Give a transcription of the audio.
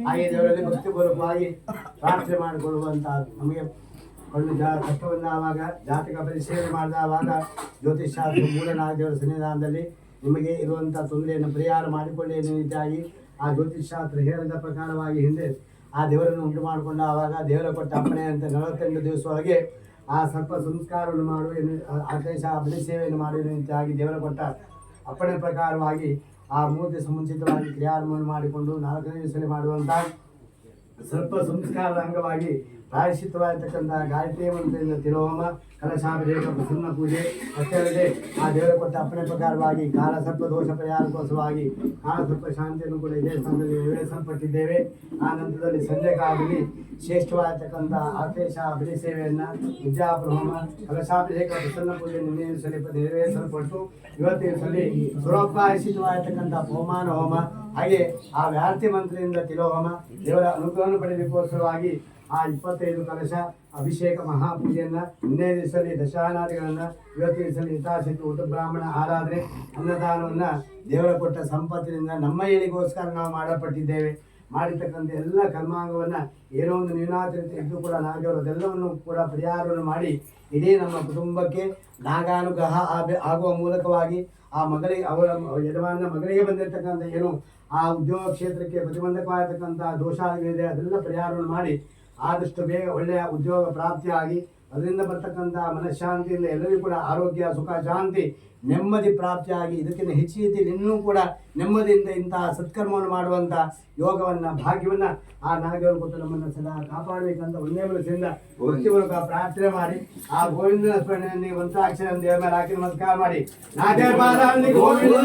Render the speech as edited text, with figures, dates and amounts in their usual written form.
ಹಾಗೆ ದೇವರಲ್ಲಿ ಭಕ್ತಿಪೂರ್ವಕವಾಗಿ ಪ್ರಾರ್ಥನೆ ಮಾಡಿಕೊಳ್ಳುವಂತಹ ನಮಗೆ ಒಂದು ಕಷ್ಟ ಬಂದಾವಾಗ ಜಾತಕ ಪರಿಶೀಲನೆ ಮಾಡಿದವಾಗ ಜ್ಯೋತಿಷಾಸ್ತ್ರ ಮೂಲನಾಗ ದೇವರ ಸನ್ನಿಧಾನದಲ್ಲಿ ನಿಮಗೆ ಇರುವಂಥ ತೊಂದರೆಯನ್ನು ಪರಿಹಾರ ಮಾಡಿಕೊಳ್ಳಿ ಎನ್ನುವ ರೀತಿಯಾಗಿ ಆ ಜ್ಯೋತಿಷಾಸ್ತ್ರ ಹೇಳಿದ ಪ್ರಕಾರವಾಗಿ ಹಿಂದೆ ಆ ದೇವರನ್ನು ಉಂಟು ಮಾಡಿಕೊಂಡ ಆವಾಗ ದೇವರ ಕೊಟ್ಟ ಅಪ್ಪಣೆ ಅಂತ 48 ದಿವಸ ಒಳಗೆ ಆ ಸರ್ಪ ಸಂಸ್ಕಾರವನ್ನು ಮಾಡುವ ಆದೇಶ ಬಲಿ ಸೇವೆಯನ್ನು ಮಾಡುವ ರೀತಿಯಾಗಿ ದೇವರ ಕೊಟ್ಟ ಅಪ್ಪಣೆ ಪ್ರಕಾರವಾಗಿ ಆ ಮೂರ್ತಿ ಸಮುಚಿತವಾಗಿ ಕ್ರಿಯಾರಂಭವನ್ನು ಮಾಡಿಕೊಂಡು 4ನೇ ದಿವಸದಲ್ಲಿ ಮಾಡುವಂಥ ಸರ್ಪ ಸಂಸ್ಕಾರದ ಅಂಗವಾಗಿ ಪ್ರಾಯಶ್ಚಿತ್ತವಾಗಿರ್ತಕ್ಕಂಥ ಗಾಯತ್ರಿ ಮಂತ್ರದಿಂದ ತಿರುಹೋಮ ಕಲಶಾಭಿಷೇಕ ಪ್ರಸನ್ನ ಪೂಜೆ ಅಷ್ಟೇ ಅಲ್ಲದೆ ಆ ದೇವರ ಕೊಟ್ಟ ಅಪ್ಪಣೆ ಪ್ರಕಾರವಾಗಿ ಕಾಲ ಸರ್ಪ ದೋಷ ಪರಿಹಾರಕ್ಕೋಸ್ಕರವಾಗಿ ಕಾಲ ಸರ್ಪ ಶಾಂತಿಯನ್ನು ಕೂಡ ಇದೇ ಸ್ಥಾನದಲ್ಲಿ ನೆರವೇರಿಸಲ್ಪಟ್ಟಿದ್ದೇವೆ. ಆ ನಂತರದಲ್ಲಿ ಸಂಜೆ ಕಾಲದಲ್ಲಿ ಶ್ರೇಷ್ಠವಾಗಿರ್ತಕ್ಕಂಥ ಆದೇಶ ಬಲಿ ಸೇವೆಯನ್ನು ವಿದ್ಯಾಪುರ ಹೋಮ ಕಲಶಾಭಿಷೇಕ ಪ್ರಸನ್ನ ಪೂಜೆ ನೆರವೇರಿಸಲ್ಪಟ್ಟು ಇವತ್ತಿನ ಸ್ವರೂಪಾಯಶಿತವಾಗಿರ್ತಕ್ಕಂಥ ಪವಮಾನ ಹೋಮ ಹಾಗೆ ಆ ವ್ಯಾರ್ಥಿ ಮಂತ್ರದಿಂದ ತಿಲೋಹೋಮ ದೇವರ ಅನುಗ್ರಹವನ್ನು ಪಡೆಯಲಿಕ್ಕೋಸ್ಕರವಾಗಿ ಆ 25 ಕಲಶ ಅಭಿಷೇಕ ಮಹಾಪೂಜೆಯನ್ನು ಇನ್ನೇ ದಿವಸದಲ್ಲಿ ದಶಾನಾದಿಗಳನ್ನು ಇವತ್ತಿನ ದಿವಸದಲ್ಲಿ ಹಿತಾಶಕ್ತಿ ಊಟ ಬ್ರಾಹ್ಮಣ ಆರಾಧನೆ ಅನ್ನದಾನವನ್ನು ದೇವರ ಕೊಟ್ಟ ಸಂಪತ್ತಿನಿಂದ ನಮ್ಮ ಏಳಿಗೋಸ್ಕರ ನಾವು ಮಾಡಲ್ಪಟ್ಟಿದ್ದೇವೆ. ಮಾಡಿರ್ತಕ್ಕಂಥ ಎಲ್ಲ ಕರ್ಮಾಂಗವನ್ನು ಏನೋ ಒಂದು ನ್ಯೂನಾತಿರಿತ ಇದ್ದು ಕೂಡ ನಾಗವರದೆಲ್ಲವನ್ನು ಕೂಡ ಪರಿಹಾರವನ್ನು ಮಾಡಿ ಇಡೀ ನಮ್ಮ ಕುಟುಂಬಕ್ಕೆ ನಾಗಾನುಗ್ರಹ ಆಗುವ ಮೂಲಕವಾಗಿ ಆ ಮಗಳಿಗೆ ಅವರ ಯಜಮಾನ ಮಗಳಿಗೆ ಬಂದಿರತಕ್ಕಂಥ ಏನು ಆ ಉದ್ಯೋಗ ಕ್ಷೇತ್ರಕ್ಕೆ ಪ್ರತಿಬಂಧಕವಾಗಿರ್ತಕ್ಕಂಥ ದೋಷಾದಿಗಳಿದೆ ಅದೆಲ್ಲ ಪರಿಹಾರವನ್ನು ಮಾಡಿ ಆದಷ್ಟು ಬೇಗ ಒಳ್ಳೆಯ ಉದ್ಯೋಗ ಪ್ರಾಪ್ತಿಯಾಗಿ ಅದರಿಂದ ಬರ್ತಕ್ಕಂಥ ಮನಃಶಾಂತಿಯಿಂದ ಎಲ್ಲರಿಗೂ ಕೂಡ ಆರೋಗ್ಯ ಸುಖ ಶಾಂತಿ ನೆಮ್ಮದಿ ಪ್ರಾಪ್ತಿಯಾಗಿ ಇದಕ್ಕಿಂತ ಹೆಚ್ಚಿನ ರೀತಿಯಲ್ಲಿ ಇನ್ನೂ ಕೂಡ ನೆಮ್ಮದಿಯಿಂದ ಇಂತಹ ಸತ್ಕರ್ಮವನ್ನು ಮಾಡುವಂಥ ಯೋಗವನ್ನು ಭಾಗ್ಯವನ್ನು ಆ ನಾಗೇವರು ಕೊಟ್ಟು ನಮ್ಮನ್ನು ಸದಾ ಕಾಪಾಡಬೇಕಂತ ಒಂದೇ ಮನಸ್ಸಿಂದ ಭಕ್ತಿಪೂರ್ವಕ ಪ್ರಾರ್ಥನೆ ಮಾಡಿ ಆ ಗೋವಿಂದನ ಸ್ಮರಣೆಯಲ್ಲಿ ಮಂತ್ರಾಕ್ಷರ ದೇವರ ಮೇಲೆ ಹಾಕಿ ನಮಸ್ಕಾರ ಮಾಡಿ ನಾಗೇಶ್ವರ ಗೋವಿಂದ